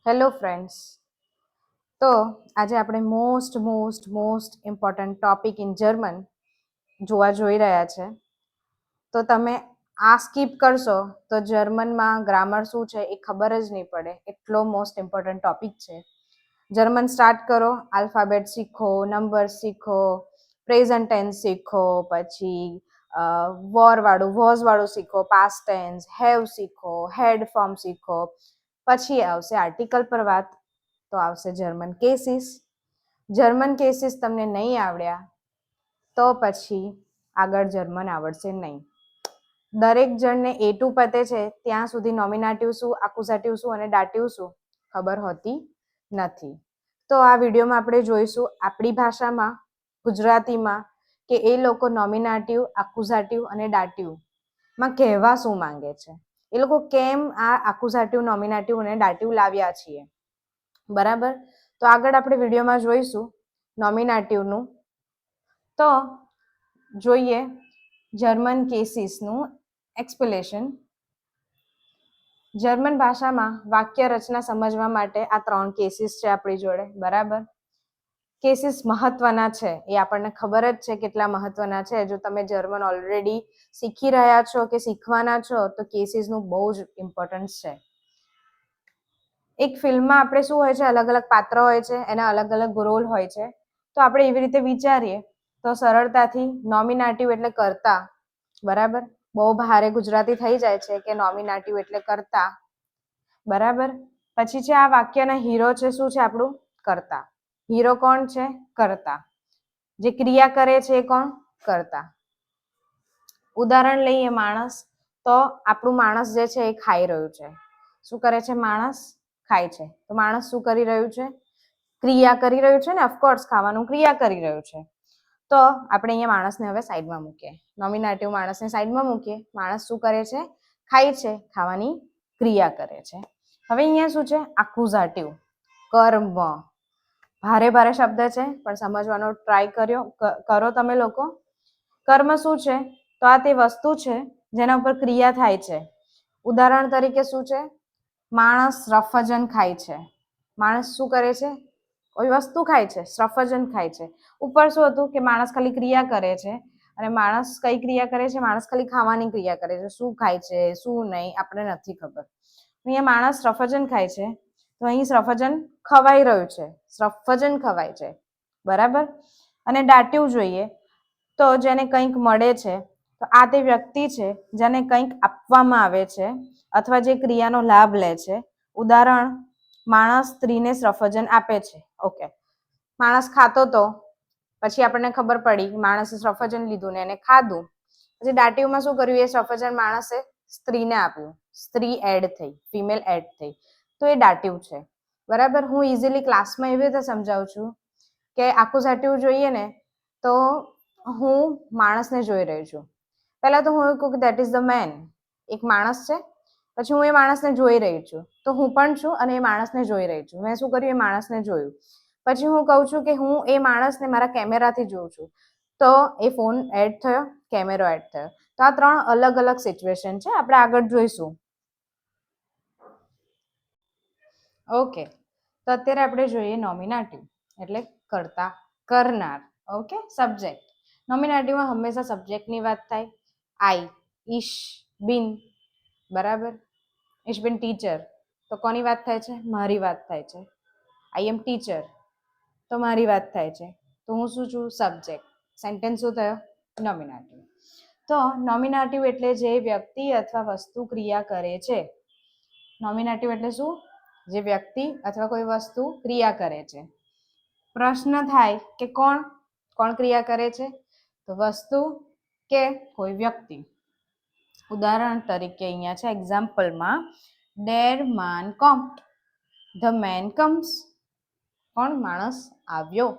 Hello friends. તો આજે આપણે most important topic in German જોવા જોઈ રહ્યા છે. તો તમે આ સ્કીપ કરશો તો જર્મનમાં ગ્રામર શું છે એ ખબર જ નહીં પડે. એટલો મોસ્ટ ઇમ્પોર્ટન્ટ ટોપિક છે. જર્મન સ્ટાર્ટ કરો, આલ્ફાબેટ શીખો, નંબર શીખો, પ્રેઝન્ટ ટેન્સ શીખો, પછી વોઝ વાળું શીખો, પાસ્ટ ટેન્સ, હેવ શીખો, હેડ ફોર્મ શીખો, પછી આવશે આર્ટિકલ પર વાત, તો આવશે જર્મન કેસીસ. જર્મન કેસીસ તમને નહીં આવડ્યા તો પછી આગળ જર્મન આવડશે નહીં. દરેક જણને A2 પતે છે ત્યાં સુધી નોમિનાટિવ શું, આક્યુઝાટિવ શું અને દાટિવ શું ખબર હોતી નથી. તો આ વિડીયોમાં આપણે જોઈશું આપણી ભાષામાં, ગુજરાતીમાં, કે એ લોકો નોમિનાટિવ, આક્યુઝાટિવ અને દાટિવમાં કહેવા શું માંગે છે. એ લોકો કેમ આ આક્યુઝાટિવ, નોમિનાટિવ અને દાટિવ લાવ્યા છીએ. બરાબર. તો આગળ આપણે વિડીયોમાં જોઈશું નોમિનાટિવનું. તો જોઈએ જર્મન કેસીસનું એક્સપ્લેનેશન. જર્મન ભાષામાં વાક્ય રચના સમજવા માટે આ 3 કેસીસ છે આપણી જોડે. બરાબર. કેસીસ મહત્વના છે, એ આપણને ખબર જ છે કેટલા મહત્વના છે. જો તમે જર્મન ઓલરેડી શીખી રહ્યા છો કે શીખવાના છો તો કેસીસનું બહુ જ ઇમ્પોર્ટન્સ છે. એક ફિલ્મમાં આપણે શું હોય છે, અલગ અલગ પાત્ર હોય છે, એના અલગ અલગ રોલ હોય છે. તો આપણે એવી રીતે વિચારીએ તો સરળતાથી નોમિનાટિવ એટલે કર્તા. બરાબર. બહુ ભારે ગુજરાતી થઈ જાય છે કે નોમિનાટિવ એટલે કર્તા. બરાબર. પછી છે આ વાક્યના હીરો છે, શું છે આપણું? કર્તા. હીરો કોણ છે? કર્તા. જે ક્રિયા કરે છે એ કોણ? કર્તા. ઉદાહરણ લઈએ માણસ, તો આપણું માણસ જે છે એ ખાઈ રહ્યું છે. શું કરે છે? માણસ ખાય છે. તો માણસ શું કરી રહ્યું છે? ક્રિયા કરી રહ્યું છે ને. ઓફકોર્સ ખાવાનું ક્રિયા કરી રહ્યું છે. તો આપણે અહીંયા માણસને હવે સાઈડમાં મૂકીએ. નોમિનાટિવ માણસને સાઈડમાં મૂકીએ. માણસ શું કરે છે? ખાય છે, ખાવાની ક્રિયા કરે છે. હવે અહીંયા શું છે? આક્યુઝાટિવ, કર્મ. ભારે શબ્દ છે પણ સમજવાનો ટ્રાય કરો તમે લોકો. કર્મ શું છે? તો આ તે વસ્તુ છે જેના ઉપર ક્રિયા થાય છે. ઉદાહરણ તરીકે શું છે? માણસ સફરજન ખાય છે. માણસ શું કરે છે? કોઈ વસ્તુ ખાય છે, સફરજન ખાય છે. ઉપર શું હતું કે માણસ ખાલી ક્રિયા કરે છે. અને માણસ કઈ ક્રિયા કરે છે? માણસ ખાલી ખાવાની ક્રિયા કરે છે. શું ખાય છે, શું નહીં, આપણે નથી ખબર. અહીંયા માણસ સફરજન ખાય છે, તો અહીં સફરજન ખવાઈ રહ્યું છે. સફરજન ખવાય છે. બરાબર. અને દાટિવ જોઈએ તો જેને કંઈક મળે છે, તો આ તે વ્યક્તિ છે જેને કંઈક આપવામાં આવે છે અથવા જે ક્રિયાનો લાભ લે છે. ઉદાહરણ, માણસ સ્ત્રીને સફરજન આપે છે. ઓકે. માણસ ખાતો તો પછી આપણને ખબર પડી માણસે સફરજન લીધું ને એને ખાધું. પછી દાટિવમાં શું કર્યું? એ સફરજન માણસે સ્ત્રીને આપ્યું. સ્ત્રી એડ થઈ, ફિમેલ એડ થઈ, તો એ દાટિવ છે. બરાબર. હું ઇઝીલી ક્લાસમાં એવી રીતે સમજાવું છું કે આક્યુઝાટિવ જોઈએ ને તો હું માણસને જોઈ રહી છું. પહેલા તો હું એવું કહું કે દેટ ઇઝ ધ મેન. એક માણસ છે, પછી હું એ માણસને જોઈ રહી છું. તો હું પણ છું અને એ માણસને જોઈ રહી છું. મેં શું કર્યું? એ માણસને જોયું. પછી હું કહું છું કે હું એ માણસને મારા કેમેરાથી જોઉં છું. તો એ ફોન એડ થયો, કેમેરો એડ થયો. તો આ 3 અલગ અલગ સિચ્યુએશન છે. આપણે આગળ જોઈશું. ઓકે. તો અત્યારે આપણે જોઈએ નોમિનાટિવ એટલે કર્તા, કરનાર. ઓકે. સબ્જેક્ટ. નોમિનાટિવમાં હંમેશા સબ્જેક્ટની વાત થાય. આઈ, ઈશ, બિન. બરાબર. ઈશ બિન ટીચર, તો કોની વાત થાય છે? મારી વાત થાય છે. આઈ એમ ટીચર, તો મારી વાત થાય છે. તો હું શું છું? સબ્જેક્ટ. સેન્ટેન્સ શું થયો? નોમિનાટિવ. તો નોમિનાટિવ એટલે જે વ્યક્તિ અથવા વસ્તુ ક્રિયા કરે છે. નોમિનાટિવ એટલે શું? જે વ્યક્તિ અથવા કોઈ વસ્તુ ક્રિયા કરે છે. પ્રશ્ન થાય કે કોણ ક્રિયા કરે છે? તો વસ્તુ કે કોઈ વ્યક્તિ. ઉદાહરણ તરીકે અહીંયા છે એક્ઝામ્પલમાં, ડેર માન કોમ્ટ, ધ મેન કમ્સ. કોણ? માણસ આવ્યો.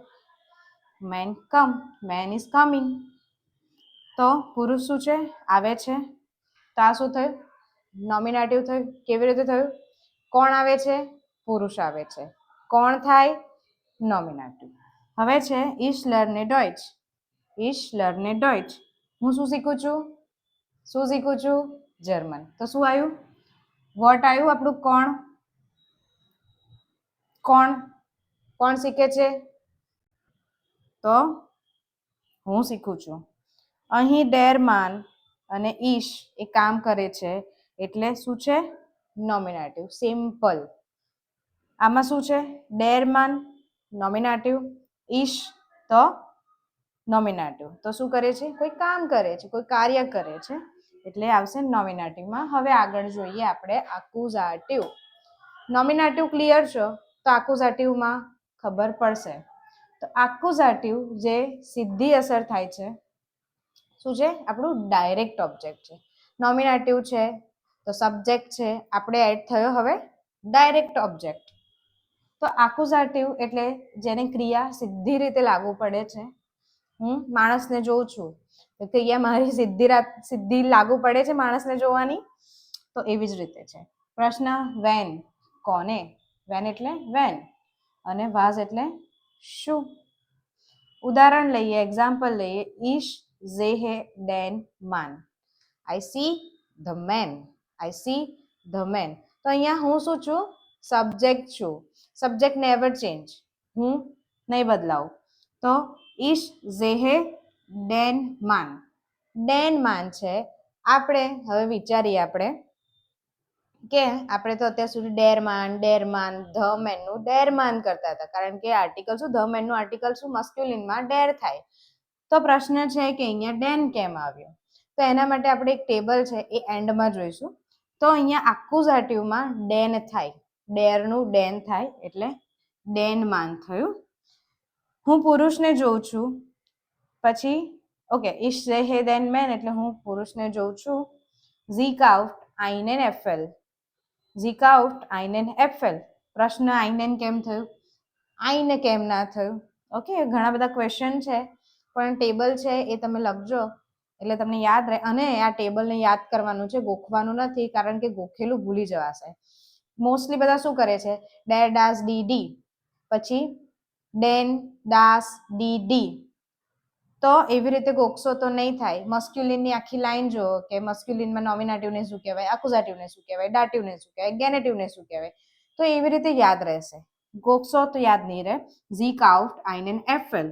Man come, man is coming. તો પુરુષ શું છે? આવે છે. તો આ શું થયું? નોમિનાટિવ થયું. કેવી રીતે થયું? કોણ આવે છે? પુરુષ આવે છે. કોણ થાય? નોમિનાટિવ. હવે છે ઈશ લર્ને ડોઇચ. ઈશ લર્ને ડોઇચ. હું શું શીખું છું? જર્મન. તો શું આવ્યું? વોટ આવ્યું આપણું? કોણ. કોણ કોણ શીખે છે? તો હું શીખું છું. અહીં ડેર માન અને ઈશ એ કામ કરે છે એટલે શું છે? નોમિનેટિવ. સિમ્પલ. આમાં શું છે? ડેર માન નોમિનેટિવ, ઈશ તો નોમિનેટિવ. તો શું કરે છે? કોઈ કામ કરે છે, કોઈ કાર્ય કરે છે એટલે આવશે નોમિનેટિવમાં. હવે આગળ જોઈએ આપણે એક્યુઝેટિવ. નોમિનેટિવ ક્લિયર છે તો એક્યુઝેટિવમાં ખબર પડશે. તો એક્યુઝેટિવ જે સીધી અસર થાય છે શું છે? આપણું ડાયરેક્ટ ઓબ્જેક્ટ છે. નોમિનેટિવ છે તો સબ્જેક્ટ છે, આપણે એડ થયો હવે ડાયરેક્ટ ઓબ્જેક્ટ. તો એક્યુઝેટિવ એટલે જેને ક્રિયા સીધી રીતે લાગુ પડે છે. હું માણસને જોઉં છું તો ક્રિયા મારી સીધી લાગુ પડે છે માણસને જોવાની, તો એવી જ રીતે છે. પ્રશ્ન વેન કોને? વેન એટલે વેન અને વાઝ એટલે શું? ઉદાહરણ લઈએ, એક્ઝામ્પલ લઈએ. ઈશ ઝેહે ડેન માન. I see the man. I see the man. તો અહીંયા હું શું છું? સબ્જેક્ટ છું. સબ્જેક્ટ નેવર ચેન્જ, હું નહીં બદલાવું. તો ઈશ ઝેહે ડેન માન. ડેન માન છે. આપણે હવે વિચારીએ કે આપણે તો અત્યાર સુધી ડેરમાન ધ મેનનું ડેરમાન કરતા હતા, કારણ કે આર્ટિકલ શું? ધ મેનનું આર્ટિકલ શું? મસ્ક્યુલિનમાં ડેર થાય. તો પ્રશ્ન છે કે અહીંયા ડેન કેમ આવ્યો? તો એના માટે આપણે એક ટેબલ છે એ એન્ડમાં જોઈશું. તો અહીંયા એક્યુઝેટિવમાં ડેન થાય, ડેરનું ડેન થાય એટલે ડેન માન થયું. હું પુરુષને જોઉં છું, પછી ઓકે ઈશ ઝેહે ડેન મેન એટલે હું પુરુષને જોઉં છું. Zee કાઉફ્ટ einen Äpfel. Zee કાઉફ્ટ einen Äpfel. પ્રશ્ન einen કેમ થયું? આઈને કેમ ના થયું? ઓકે, ઘણા બધા ક્વેશ્ચન છે, પણ ટેબલ છે એ તમે લખજો એટલે તમને યાદ રહે. અને આ ટેબલને યાદ કરવાનું છે, ગોખવાનું નથી, કારણ કે ગોખેલું ભૂલી જવાશે. મોસ્ટલી બધા શું કરે છે? ડેર ડાસ ડી ડી, પછી ડેન ડાસ ડી ડી. તો એવી રીતે ગોખશો તો નહીં થાય. મસ્ક્યુલિનની આખી લાઈન જુઓ કે મસ્ક્યુલિનમાં નોમિનેટિવને શું કહેવાય, એક્યુઝેટિવને શું કહેવાય, દાટિવને શું કહેવાય, ગેનેટિવને શું કહેવાય. તો એવી રીતે યાદ રહેશે. ગોખશો તો યાદ નહીં રહે. Zee કાઉફ્ટ einen Äpfel.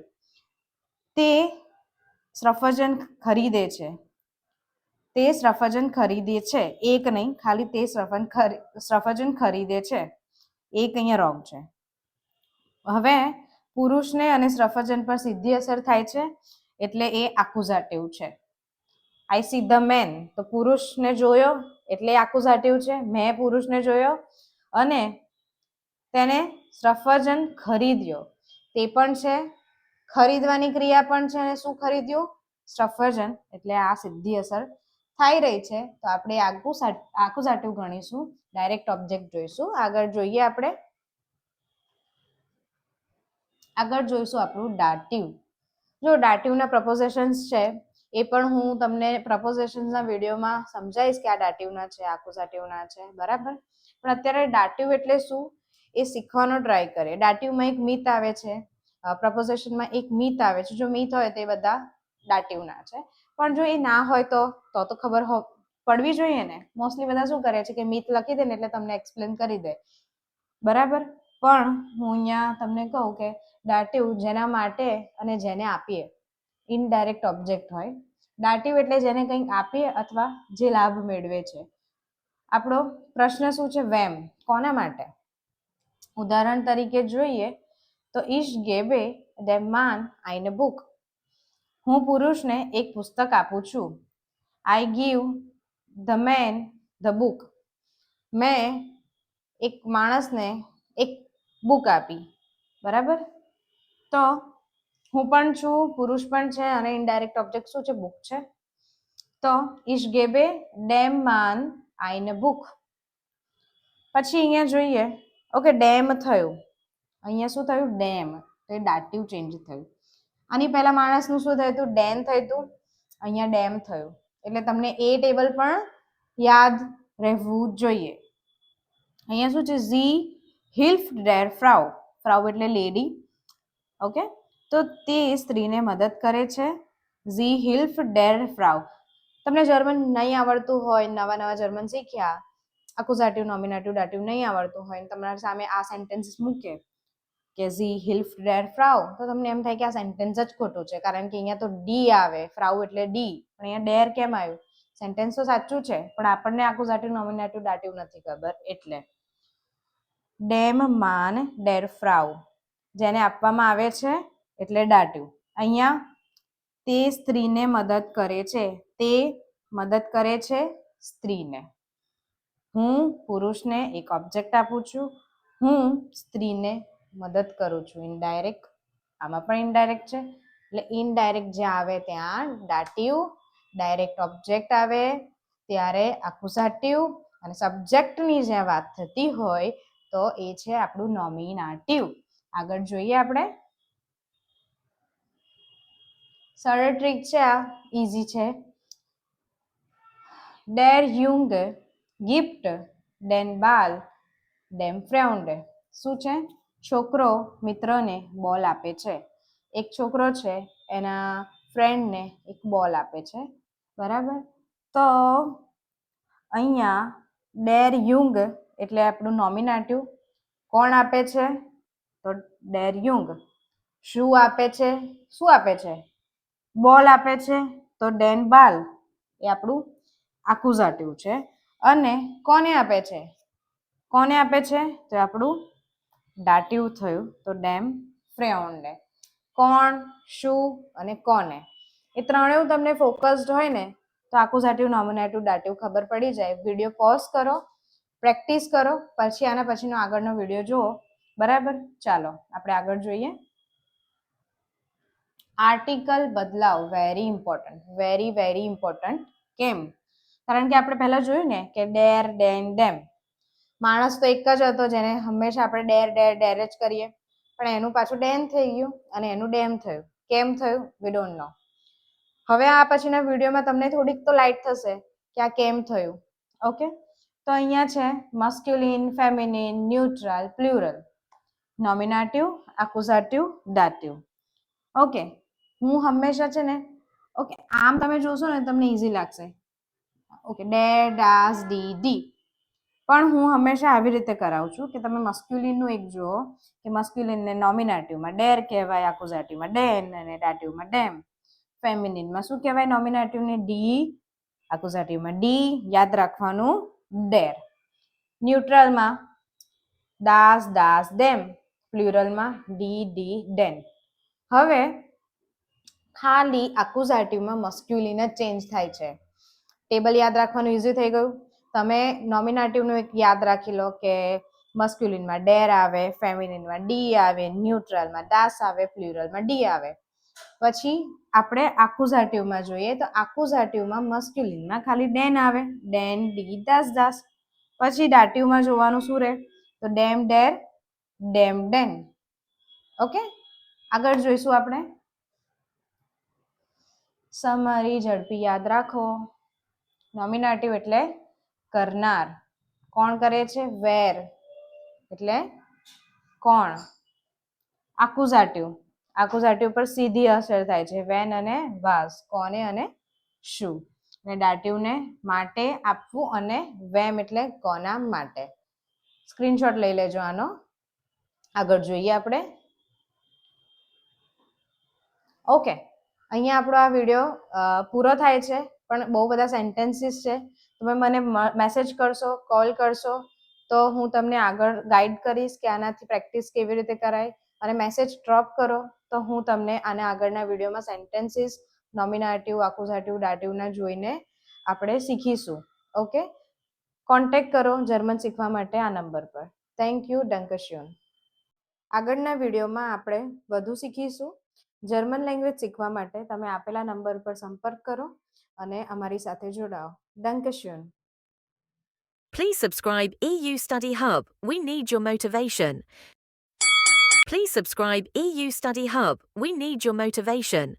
તે સફરજન ખરીદે છે. તે સફરજન ખરીદે છે. એક નહીં, ખાલી તે સફરજન ખરીદે છે. એક અહીંયા રોંગ છે. હવે પુરુષને અને સફરજન પર સીધી અસર થાય છે એટલે એ એક્યુઝેટિવ છે. આઈ સી ધ મેન, તો પુરુષને જોયો એટલે એક્યુઝેટિવ છે. મેં પુરુષને જોયો અને તેને સફરજન ખરીદ્યો, તે પણ છે. ખરીદવાની ક્રિયા પણ છે અને શું ખરીદ્યું? સફરજન. એટલે આ સીધી અસર થઈ રહી છે. તો આપણે એક્યુઝેટિવ ગણીશું, ડાયરેક્ટ ઓબ્જેક્ટ જોઈશું. આગળ જોઈશું આપણું દાટિવ. જો દાટિવના પ્રપોઝિશન્સ છે એ પણ હું તમને પ્રપોઝિશન્સના વિડીયોમાં સમજાવીશ કે આ દાટિવના છે, એક્યુઝેટિવના છે, બરાબર. પણ અત્યારે દાટિવ એટલે શું એ શીખવાનો ટ્રાય કરીએ. દાટિવમાં એક મિથ આવે છે, પ્રપોઝિશનમાં એક મિથ આવે છે. જો મિથ હોય તો એ બધા દાટિવના છે, પણ જો એ ના હોય તો ખબર પડવી જોઈએ ને. મોસ્ટલી બધા શું કરે છે કે મિથ લખી દે ને એટલે તમને એક્સપ્લેન કરી દે, બરાબર. પણ હું અહીંયા તમને કહું કે દાટિવ જેના માટે અને જેને આપીએ, ઇનડાયરેક્ટ ઓબ્જેક્ટ હોય. દાટિવ એટલે જેને કંઈક આપીએ અથવા જે લાભ મેળવે છે. આપણો પ્રશ્ન શું છે? વેમ, કોના માટે? ઉદાહરણ તરીકે જોઈએ તો ઈશ ગેબે ડેમ માન eine Buch. હું પુરુષને એક પુસ્તક આપું છું. I give the man the book. મેં એક માણસને એક બુક આપી, બરાબર. તો હું પણ છું, પુરુષ પણ છે અને ઇનડાયરેક્ટ ઓબ્જેક્ટ શું છે? બુક છે. તો ઈશ ગેબે ડેમ માન eine Buch. પછી અહીંયા જોઈએ, ઓકે ડેમ થયું, અહીંયા શું થયું? ડેમ. તો એ દાટિવ ચેન્જ થયું. આની પહેલા માણસનું શું થયું હતું? ડેન થયું હતું, અહીંયા ડેમ થયું. એટલે તમને એ ટેબલ પણ યાદ રહેવું જોઈએ. અહીંયા શું છે? ઝી હિલ્ફ ડેર ફ્રાઉ. ફ્રાઉ એટલે લેડી, ઓકે. તો તે સ્ત્રીને મદદ કરે છે. ઝી હિલ્ફ ડેર ફ્રાઉ. તમને જર્મન નહીં આવડતું હોય, નવા જર્મન શીખ્યા એક્યુઝેટિવ નોમિનેટિવ દાટિવ નહીં આવડતું હોય ને તમારા સામે આ સેન્ટેન્સીસ મૂકે કે ઝી હિલ્ફ ડેર ફ્રાઉ, તો તમને એમ થાય કે આ સેન્ટેન્સ જ ખોટું છે, કારણ કે અહીંયા તો ડી આવે, ફ્રાઉ એટલે ડી, પણ અહીંયા ડેર કેમ આવ્યું? સેન્ટેન્સ તો સાચું છે, પણ આપણને એક્યુઝેટિવ નોમિનેટિવ દાટિવ નથી ખબર. એટલે ડેમ માન ડેર ફ્રાઉ, જેને આપવામાં આવે છે એટલે દાટિવ. અહીંયા તે સ્ત્રીને મદદ કરે છે, તે મદદ કરે છે સ્ત્રીને. હું પુરુષને એક ઓબ્જેક્ટ આપું છું, હું સ્ત્રીને મદદ કરું છું. ઇનડાયરેક્ટ, આમાં પણ ઇનડાયરેક્ટ છે, એટલે ઇનડાયરેક્ટ જ્યાં આવે ત્યાં દાટિવ, ડાયરેક્ટ ઓબ્જેક્ટ આવે ત્યારે એક્યુઝેટિવ, અને સબ્જેક્ટની જ્યાં વાત થતી હોય તો એ છે આપણું નોમિનાટિવ. આગળ જોઈએ આપણે. સરળ ટ્રીક છે આ, ઈઝી છે. ડેર યુંગ ગિફ્ટ ડેન બાલ ડેમ ફ્રેન્ડ. શું છે? છોકરો મિત્રને બોલ આપે છે. એક છોકરો છે એના ફ્રેન્ડને એક બોલ આપે છે, બરાબર? તો અહીંયા ડેર યુંગ એટલે આપણું નોમિનેટિવ. કોણ આપે છે? તો ડેર યુંગ. શું આપે છે? શું આપે છે? બોલ આપે છે, તો ડેન બાલ એ આપણું એક્યુઝેટિવ છે. અને કોને આપે છે? કોને આપે છે? તો આપણું દાટિવ થયું, તો ડેમ ફ્રેન્ડ. કોણ, શું અને કોને, એ ત્રણેય તમને ફોકસ્ડ હોય ને તો એક્યુઝેટિવ નોમિનેટિવ દાટિવ ખબર પડી જાય. વિડીયો પોઝ કરો, પ્રેક્ટિસ કરો, પછી આના પછીનો આગળનો વિડીયો જુઓ, બરાબર? ચાલો આપણે આગળ જોઈએ. આર્ટિકલ બદલાવ very important, very very important. કેમ? કારણ કે આપણે પહેલા જોયું ને કે ડેર, ડેન, ડેમ. માણસ તો એક જ હતો જેને હંમેશા આપણે ડેર ડેર ડેર જ કરીએ, પણ એનું પાછું ડેન થઈ ગયું અને એનું ડેમ થયું. કેમ થયું? We don't know. હવે આ પછીના વિડીયોમાં તમને થોડીક તો લાઇટ થશે કે આ કેમ થયું. ઓકે, તો અહીંયા છે મસ્ક્યુલિન, ફેમિનિન, ન્યુટ્રલ, પ્લુરલ, નોમિનેટિવ, એક્યુઝેટિવ, દાટિવ. ઓકે, હું હંમેશા છે ને, ઓકે આમ તમે જોશો ને તમને ઈઝી લાગશે. ઓકે, ડેર, ડાસ, ડી, ડી. પણ હું હંમેશા આવી રીતે કરાવું છું કે તમે મસ્ક્યુલિનનું એક જુઓ કે મસ્ક્યુલિનને નોમિનેટિવમાં ડેર કહેવાય, એક્યુઝેટિવમાં ડેન અને દાટિવમાં ડેમ. ફેમિનિનમાં શું કહેવાય? નોમિનેટિવને ડી, એક્યુઝેટિવમાં ડી, યાદ રાખવાનું ડેર. ન્યુટ્રલમાં દાસ, દાસ, ડેમ. પ્લુરલમાં ડી, ડી, ડેન. હવે ખાલી એક્યુઝેટિવમાં મસ્ક્યુલિન જ ચેન્જ થાય છે. ટેબલ યાદ રાખવાનું ઈઝી થઈ ગયું. તમે નોમિનેટિવનું એક યાદ રાખી લો કે મસ્ક્યુલિનમાં ડેર આવે, ફેમિનિનમાં ડી આવે, ન્યુટ્રલમાં દાસ આવે, પ્લુરલમાં ડી આવે. પછી આપણે એક્યુઝેટિવમાં જોઈએ તો એક્યુઝેટિવમાં મસ્ક્યુલિનમાં ખાલી ડેન આવે, ડેન, ડી, દાસ, દાસ. પછી દાટિવમાં જોવાનું શું રહે? તો ડેમ, ડેર, ડેમ, ડેન. ઓકે, આગળ જોઈશું આપણે. સમરી ઝડપી યાદ રાખો. નોમિનેટિવ એટલે કરનાર. કોણ કરે છે? વેર એટલે કોણ. એક્યુઝેટિવ, એક્યુઝેટિવ પર સીધી અસર થાય છે, વેન અને વાસ, કોને અને શું. અને દાટિવને માટે, આપવું, અને વેમ એટલે કોના માટે. સ્ક્રીનશોટ લઈ લેજો આનો. આગળ જોઈએ આપણે. ઓકે, અહીંયા આપણો આ વિડીયો પૂરો થાય છે, પણ બહુ બધા સેન્ટેન્સીસ છે. તમે મને મેસેજ કરશો, કોલ કરશો તો હું તમને આગળ ગાઈડ કરીશ કે આનાથી પ્રેક્ટિસ કેવી રીતે કરાય. અને મેસેજ ડ્રોપ કરો તો હું તમને આના આગળના વિડીયોમાં સેન્ટેન્સીસ, નોમિનેટિવ, એક્યુઝેટિવ, દાટિવના જોઈને આપણે શીખીશું. ઓકે, કોન્ટેક્ટ કરો જર્મન શીખવા માટે આ નંબર પર. થેન્ક યુ, ડંકશ્યોન. આગળના વિડીયોમાં આપણે વધુ શીખીશું. જર્મન લેંગ્વેજ શીખવા માટે તમે આપેલા નંબર પર સંપર્ક કરો અને અમારી સાથે જોડાઓ. ડંકશ્યોન. Please subscribe EU Study Hub. We need your motivation. Please subscribe EU Study Hub. We need your motivation.